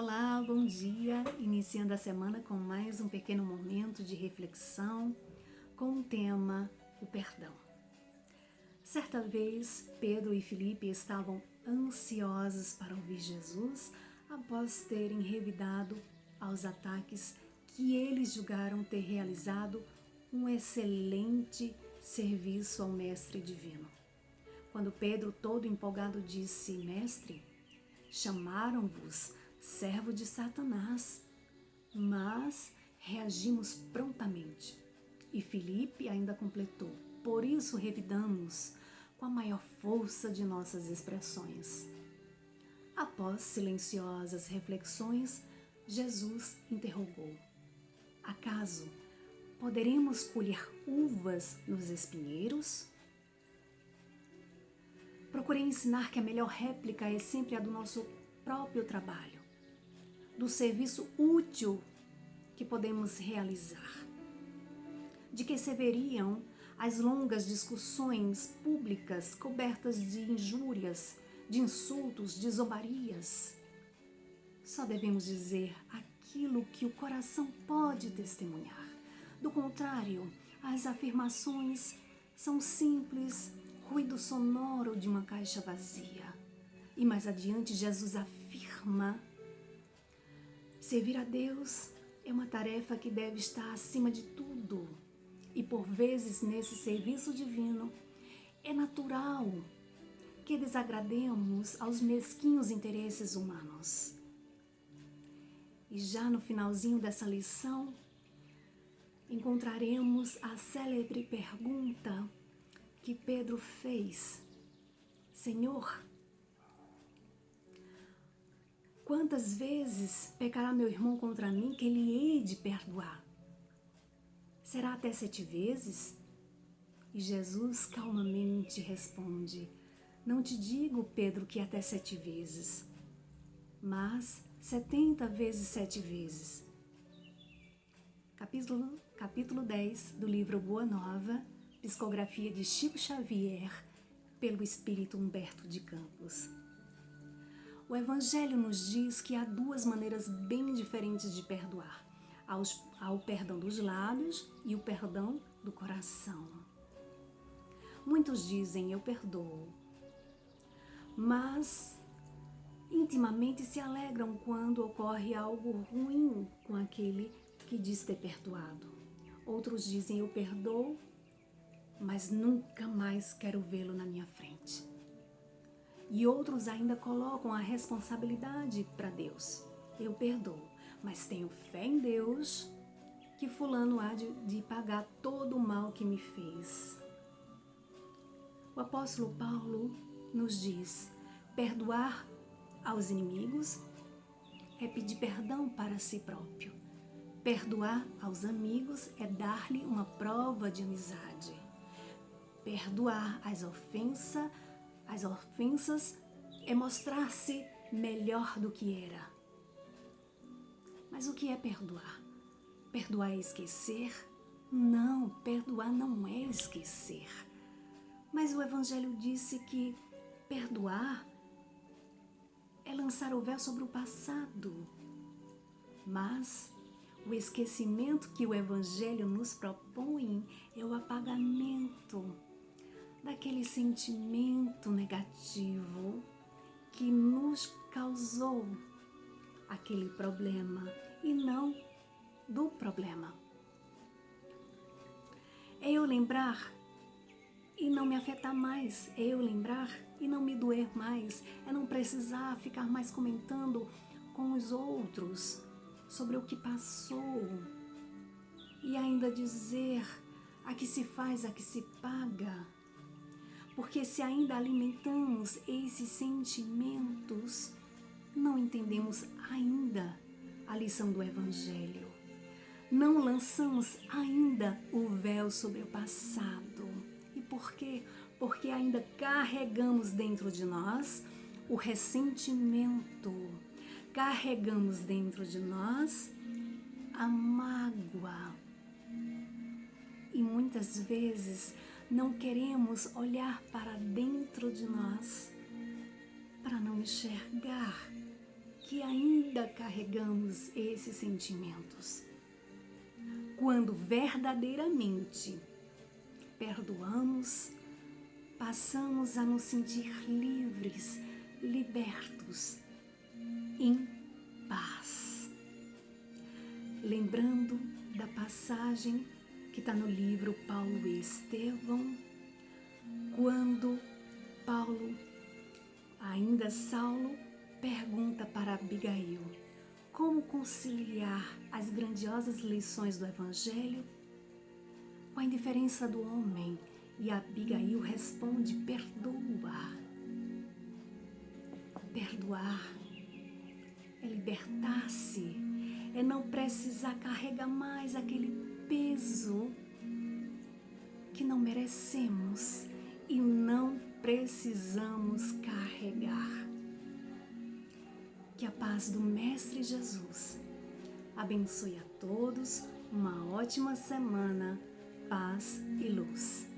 Olá, bom dia! Iniciando a semana com mais um pequeno momento de reflexão com o tema o perdão. Certa vez, Pedro e Filipe estavam ansiosos para ouvir Jesus após terem revidado aos ataques que eles julgaram ter realizado um excelente serviço ao Mestre Divino. Quando Pedro, todo empolgado, disse: Mestre, chamaram-vos servo de Satanás, mas reagimos prontamente. E Filipe ainda completou: por isso revidamos com a maior força de nossas expressões. Após silenciosas reflexões, Jesus interrogou: acaso poderemos colher uvas nos espinheiros? Procurei ensinar que a melhor réplica é sempre a do nosso próprio trabalho, do serviço útil que podemos realizar. De que serviriam as longas discussões públicas cobertas de injúrias, de insultos, de zombarias? Só devemos dizer aquilo que o coração pode testemunhar. Do contrário, as afirmações são simples ruído sonoro de uma caixa vazia. E mais adiante, Jesus afirma: servir a Deus é uma tarefa que deve estar acima de tudo. E por vezes, nesse serviço divino, é natural que desagrademos aos mesquinhos interesses humanos. E já no finalzinho dessa lição, encontraremos a célebre pergunta que Pedro fez: Senhor, quantas vezes pecará meu irmão contra mim que ele hei de perdoar? Será até 7 vezes? E Jesus calmamente responde: não te digo, Pedro, que até 7 vezes, mas 70 vezes 7 vezes. Capítulo 10 do livro Boa Nova, psicografia de Chico Xavier, pelo Espírito Humberto de Campos. O Evangelho nos diz que há 2 maneiras bem diferentes de perdoar: há o perdão dos lábios e o perdão do coração. Muitos dizem: eu perdoo, mas intimamente se alegram quando ocorre algo ruim com aquele que diz ter perdoado. Outros dizem: eu perdoo, mas nunca mais quero vê-lo na minha frente. E outros ainda colocam a responsabilidade para Deus: eu perdoo, mas tenho fé em Deus que fulano há de pagar todo o mal que me fez. O apóstolo Paulo nos diz: perdoar aos inimigos é pedir perdão para si próprio. Perdoar aos amigos é dar-lhe uma prova de amizade. Perdoar as ofensas é mostrar-se melhor do que era. Mas o que é perdoar? Perdoar é esquecer? Não, perdoar não é esquecer. Mas o Evangelho disse que perdoar é lançar o véu sobre o passado. Mas o esquecimento que o Evangelho nos propõe é o apagamento daquele sentimento negativo que nos causou aquele problema e não do problema. É eu lembrar e não me afetar mais, é eu lembrar e não me doer mais, é não precisar ficar mais comentando com os outros sobre o que passou e ainda dizer: a que se faz, a que se paga. Porque se ainda alimentamos esses sentimentos, não entendemos ainda a lição do Evangelho. Não lançamos ainda o véu sobre o passado. E por quê? Porque ainda carregamos dentro de nós o ressentimento. Carregamos dentro de nós a mágoa. E muitas vezes não queremos olhar para dentro de nós para não enxergar que ainda vida carregamos esses sentimentos. Quando verdadeiramente perdoamos, passamos a nos sentir livres, libertos, em paz. Lembrando da passagem que está no livro Paulo e Estevão, quando Paulo, ainda Saulo, pergunta para Abigail como conciliar as grandiosas lições do Evangelho com a indiferença do homem, e Abigail responde: perdoa. Perdoar é libertar-se, é não precisar carregar mais aquele peso que não merecemos e não precisamos carregar. Que a paz do Mestre Jesus abençoe a todos, uma ótima semana, paz e luz.